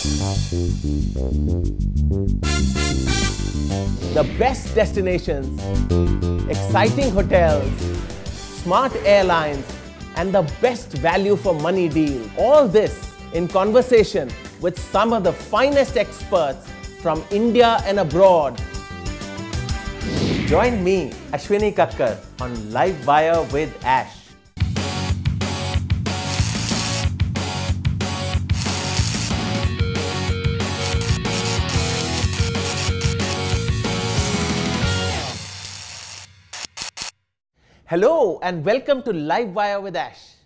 The best destinations, exciting hotels, smart airlines, and the best value for money deal. All this in conversation with some of the finest experts from India and abroad. Join me, Ashwini Kakkar, on Livewire with Ash. Hello and welcome to Livewire with Ash.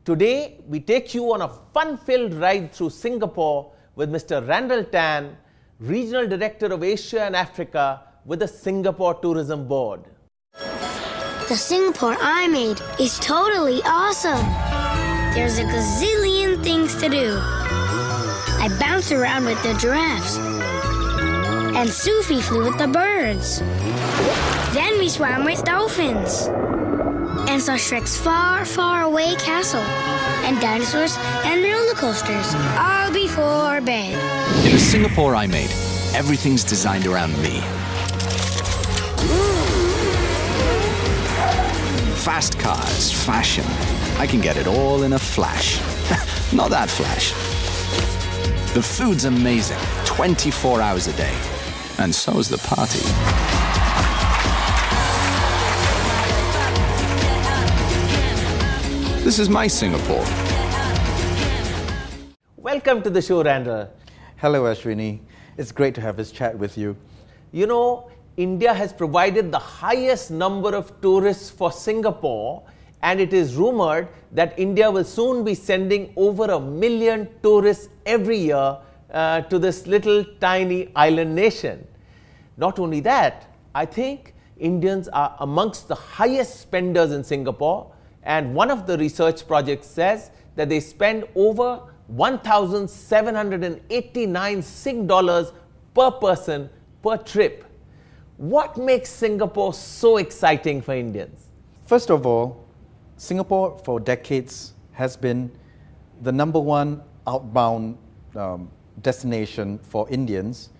Today we take you on a fun-filled ride through Singapore with Mr. Randall Tan, Regional Director of Asia and Africa with the Singapore Tourism Board. The Singapore I made is totally awesome. There's a gazillion things to do. I bounced around with the giraffes. And Sufi flew with the birds. Then we swam with dolphins. And saw Shrek's far, far away castle. And dinosaurs and roller coasters, all before bed. In the Singapore I made, everything's designed around me. Fast cars, fashion. I can get it all in a flash. Not that flash. The food's amazing, 24 hours a day. And so's the party. This is my Singapore. Welcome to the show, Randall. Hello, Ashwini. It's great to have this chat with you. You know, India has provided the highest number of tourists for Singapore, and it is rumored that India will soon be sending over 1 million tourists every year to this little tiny island nation. Not only that, I think Indians are amongst the highest spenders in Singapore, and one of the research projects says that they spend over 1,789 Sing dollars per person per trip. What makes Singapore so exciting for Indians? First of all, Singapore for decades has been the #1 outbound destination for Indians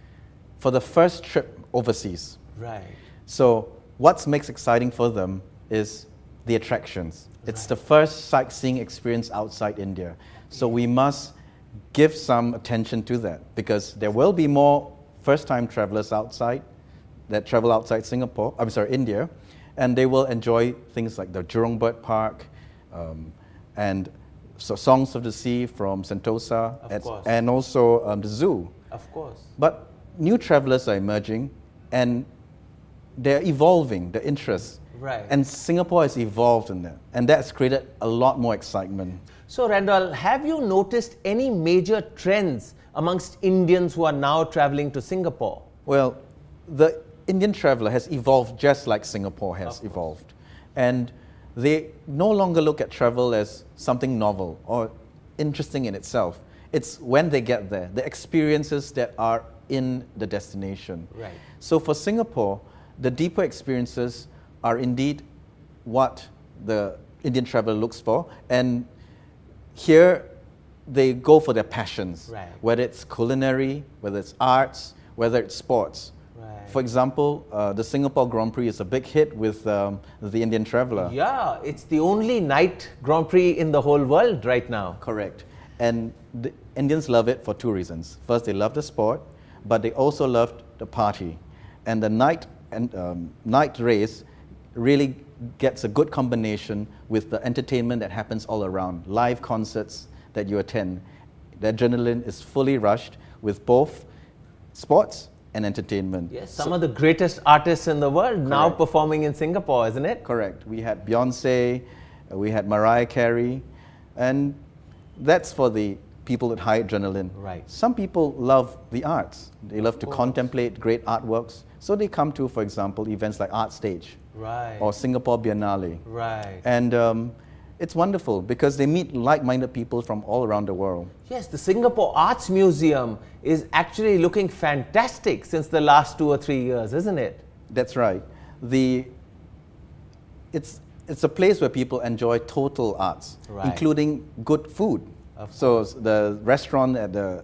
for the first trip overseas. Right. So what makes exciting for them is the attractions. It's the first sightseeing experience outside India. So we must give some attention to that because there will be more first-time travelers that travel outside India, and they will enjoy things like the Jurong Bird Park and so Songs of the Sea from Sentosa, and also the zoo. Of course. But new travelers are emerging, and they're evolving, the interests. Right. And Singapore has evolved in that, and that's created a lot more excitement. So, Randall, have you noticed any major trends amongst Indians who are now traveling to Singapore? Well, the Indian traveler has evolved just like Singapore has evolved. And they no longer look at travel as something novel or interesting in itself. It's when they get there, the experiences that are in the destination. Right. So for Singapore, the deeper experiences are indeed what the Indian traveler looks for. And here they go for their passions, right. Whether it's culinary, whether it's arts, whether it's sports. Right. For example, the Singapore Grand Prix is a big hit with the Indian traveler. Yeah, it's the only night Grand Prix in the whole world right now. Correct. And the Indians love it for two reasons. First, they love the sport, but they also loved the party. And the night race really gets a good combination with the entertainment that happens all around, live concerts that you attend. The adrenaline is fully rushed with both sports and entertainment. Yes, some of the greatest artists in the world now performing in Singapore, isn't it? Correct. We had Beyonce, we had Mariah Carey, and that's for the people with high adrenaline. Right. Some people love the arts. They love to contemplate great artworks. So they come to, for example, events like Art Stage. Right. Or Singapore Biennale. Right. And it's wonderful because they meet like-minded people from all around the world. Yes, the Singapore Arts Museum is actually looking fantastic since the last 2 or 3 years, isn't it? That's right. It's a place where people enjoy total arts, including good food. So the restaurant at the